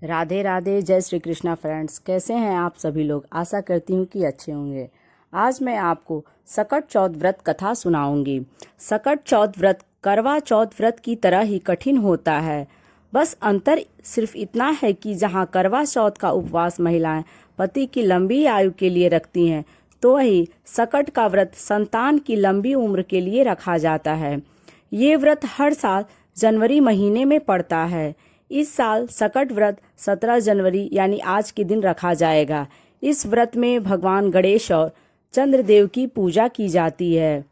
राधे राधे, जय श्री कृष्णा फ्रेंड्स। कैसे हैं आप सभी लोग? आशा करती हूँ कि अच्छे होंगे। आज मैं आपको सकट चौथ व्रत कथा सुनाऊंगी। सकट चौथ व्रत करवा चौथ व्रत की तरह ही कठिन होता है। बस अंतर सिर्फ इतना है कि जहाँ करवा चौथ का उपवास महिलाएं पति की लंबी आयु के लिए रखती हैं, तो वही सकट का व्रत संतान की लंबी उम्र के लिए रखा जाता है। ये व्रत हर साल जनवरी महीने में पड़ता है। इस साल सकट व्रत 17 जनवरी यानी आज के दिन रखा जाएगा। इस व्रत में भगवान गणेश और चंद्रदेव की पूजा की जाती है।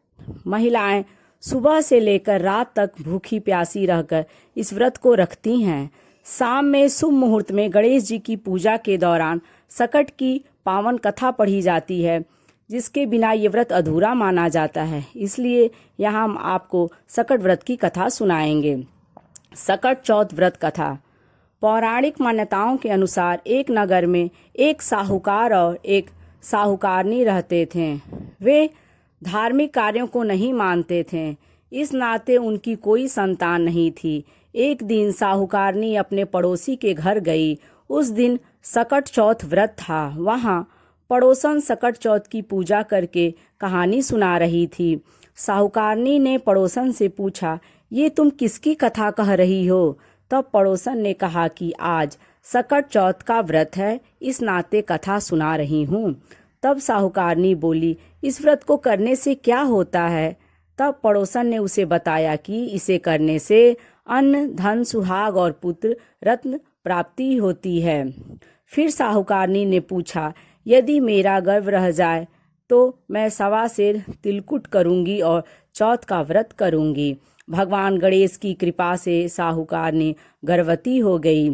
महिलाएं सुबह से लेकर रात तक भूखी प्यासी रहकर इस व्रत को रखती हैं। शाम में शुभ मुहूर्त में गणेश जी की पूजा के दौरान सकट की पावन कथा पढ़ी जाती है, जिसके बिना ये व्रत अधूरा माना जाता है। इसलिए यहाँ हम आपको सकट व्रत की कथा सुनाएंगे। सकट चौथ व्रत कथा। पौराणिक मान्यताओं के अनुसार एक नगर में एक साहूकार और एक साहूकारनी रहते थे। वे धार्मिक कार्यों को नहीं मानते थे, इस नाते उनकी कोई संतान नहीं थी। एक दिन साहूकारनी अपने पड़ोसी के घर गई। उस दिन सकट चौथ व्रत था। वहाँ पड़ोसन सकट चौथ की पूजा करके कहानी सुना रही थी। साहूकारनी ने पड़ोसन से पूछा, ये तुम किसकी कथा कह रही हो? तब पड़ोसन ने कहा कि आज सकट चौथ का व्रत है, इस नाते कथा सुना रही हूँ। तब साहूकारनी बोली, इस व्रत को करने से क्या होता है? तब पड़ोसन ने उसे बताया कि इसे करने से अन्न, धन, सुहाग और पुत्र रत्न प्राप्ति होती है। फिर साहूकारनी ने पूछा, यदि मेरा गर्भ रह जाए तो मैं 1.25 सेर तिलकुट करूंगी और चौथ का व्रत करूंगी। भगवान गणेश की कृपा से साहूकारनी गर्भवती हो गई।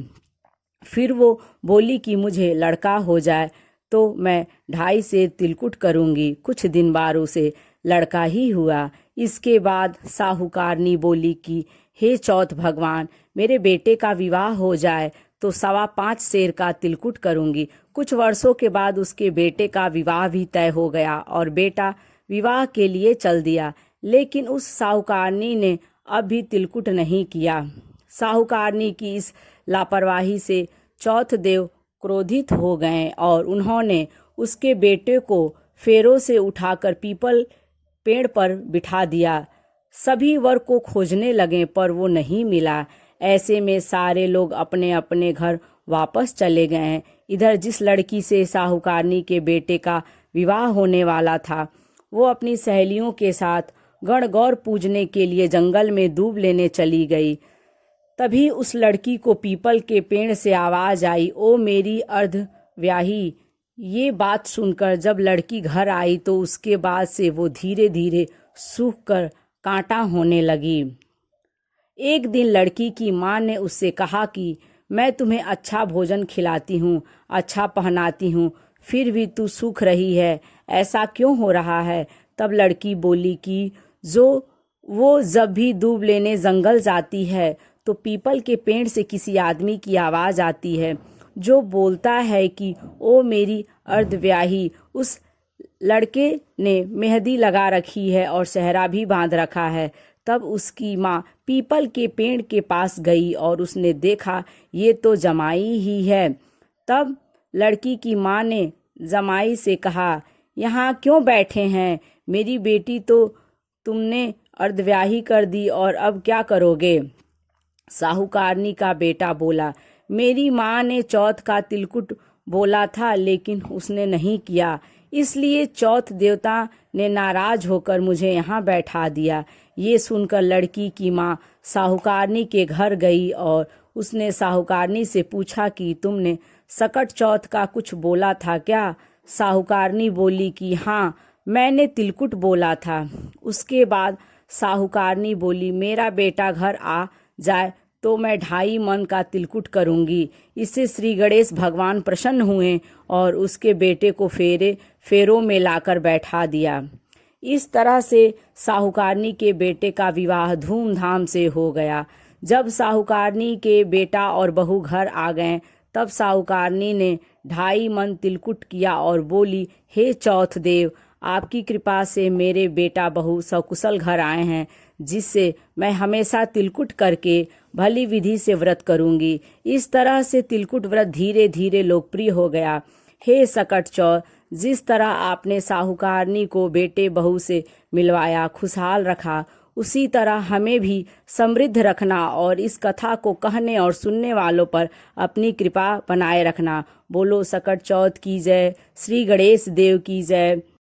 फिर वो बोली कि मुझे लड़का हो जाए तो मैं 2.5 सेर तिलकुट करूंगी। कुछ दिन बाद उसे लड़का ही हुआ। इसके बाद साहूकारनी बोली कि हे चौथ भगवान, मेरे बेटे का विवाह हो जाए तो 5.25 सेर का तिलकुट करूंगी। कुछ वर्षों के बाद उसके बेटे का विवाह भी तय हो गया और बेटा विवाह के लिए चल दिया। लेकिन उस साहूकारनी ने अब भी तिलकुट नहीं किया। साहूकारनी की इस लापरवाही से चौथ देव क्रोधित हो गए और उन्होंने उसके बेटे को फेरों से उठाकर पीपल पेड़ पर बिठा दिया। सभी वर को खोजने लगे पर वो नहीं मिला। ऐसे में सारे लोग अपने अपने घर वापस चले गए। इधर जिस लड़की से साहूकारनी के बेटे का विवाह होने वाला था, वो अपनी सहेलियों के साथ गणगौर पूजने के लिए जंगल में दूब लेने चली गई। तभी उस लड़की को पीपल के पेड़ से आवाज आई, ओ मेरी अर्धव्याही। ये बात सुनकर जब लड़की घर आई तो उसके बाद से वो धीरे धीरे सूख कर कांटा होने लगी। एक दिन लड़की की माँ ने उससे कहा कि मैं तुम्हें अच्छा भोजन खिलाती हूँ, अच्छा पहनाती हूँ, फिर भी तू सूख रही है, ऐसा क्यों हो रहा है? तब लड़की बोली कि वो जब भी दूब लेने जंगल जाती है तो पीपल के पेड़ से किसी आदमी की आवाज़ आती है जो बोलता है कि ओ मेरी अर्धव्याही। उस लड़के ने मेहंदी लगा रखी है और सेहरा भी बांध रखा है। तब उसकी माँ पीपल के पेड़ के पास गई और उसने देखा ये तो जमाई ही है। तब लड़की की माँ ने जमाई से कहा, यहाँ क्यों बैठे हैं? मेरी बेटी तो तुमने अर्धव्याही कर दी और अब क्या करोगे? साहूकारनी का बेटा बोला, मेरी माँ ने चौथ का तिलकुट बोला था लेकिन उसने नहीं किया, इसलिए चौथ देवता ने नाराज होकर मुझे यहाँ बैठा दिया। ये सुनकर लड़की की माँ साहूकारनी के घर गई और उसने साहूकारनी से पूछा कि तुमने सकट चौथ का कुछ बोला था क्या? साहूकारनी बोली कि हाँ, मैंने तिलकुट बोला था। उसके बाद साहूकारनी बोली, मेरा बेटा घर आ जाए तो मैं 2.5 मन का तिलकुट करूंगी। इससे श्री गणेश भगवान प्रसन्न हुए और उसके बेटे को फेरों में लाकर बैठा दिया। इस तरह से साहूकारनी के बेटे का विवाह धूमधाम से हो गया। जब साहूकारनी के बेटा और बहू घर आ गए तब साहूकारनी ने 2.5 मन तिलकुट किया और बोली, हे चौथ देव, आपकी कृपा से मेरे बेटा बहू सकुशल घर आए हैं। जिससे मैं हमेशा तिलकुट करके भली विधि से व्रत करूंगी। इस तरह से तिलकुट व्रत धीरे धीरे लोकप्रिय हो गया। हे सकट चौथ, जिस तरह आपने साहूकारनी को बेटे बहू से मिलवाया, खुशहाल रखा, उसी तरह हमें भी समृद्ध रखना और इस कथा को कहने और सुनने वालों पर अपनी कृपा बनाए रखना। बोलो सकट चौथ की जय, श्री गणेश देव की जय।